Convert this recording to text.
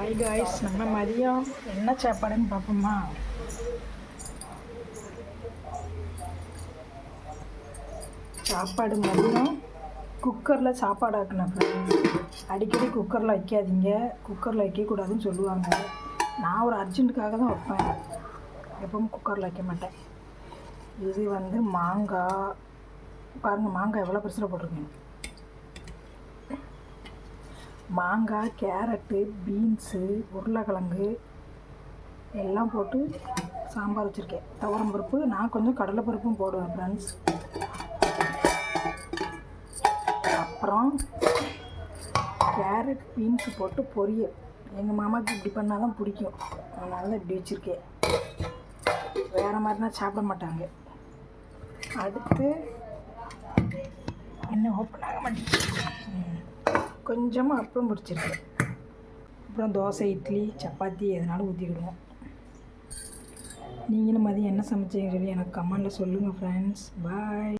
Hi guys, நம்ம மதியம் என்ன சாப்பாடுன்னு பார்ப்போமா? சாப்பாடு மதியம் குக்கரில் சாப்பாடு ஆக்கினேன் ஃப்ரெண்ட்ஸ். அடிக்கடி குக்கரில் வைக்காதீங்க, குக்கரில் வைக்கக்கூடாதுன்னு சொல்லுவாங்க. நான் ஒரு அர்ஜென்ட்டுக்காக தான் வைப்பேன், எப்பவும் குக்கரில் வைக்க மாட்டேன். இது மாங்காய் பாருங்கள், மாங்காய் எவ்வளோ பெருசில் போட்டிருக்கேன். மாங்காய், கேரட்டு, பீன்ஸு, உருளைக்கிழங்கு எல்லாம் போட்டு சாம்பார் வச்சுருக்கேன். துவரம் பருப்பு, நான் கொஞ்சம் கடலைப்பருப்பும் போடுவேன் ஃப்ரெண்ட்ஸ். அப்புறம் கேரட், பீன்ஸு போட்டு பொரியல். எங்கள் மாமாவுக்கு இப்படி பண்ணால் தான் பிடிக்கும், அதனால தான் இப்படி வச்சுருக்கேன். வேறு மாதிரினா சாப்பிட மாட்டாங்க. அடுத்து என்ன ஓப்பன் ஆக மாட்டேங்குது. கொஞ்சமாக அப்பளம் பொரிச்சிருக்கேன். அப்புறம் தோசை, இட்லி, சப்பாத்தி எதனாலும் ஊற்றிக்கிடுவோம். நீங்களும் மதியம் என்ன சமைச்சீங்கன்னு சொல்லி எனக்கு கமெண்டில் சொல்லுங்கள் ஃப்ரெண்ட்ஸ். பாய்.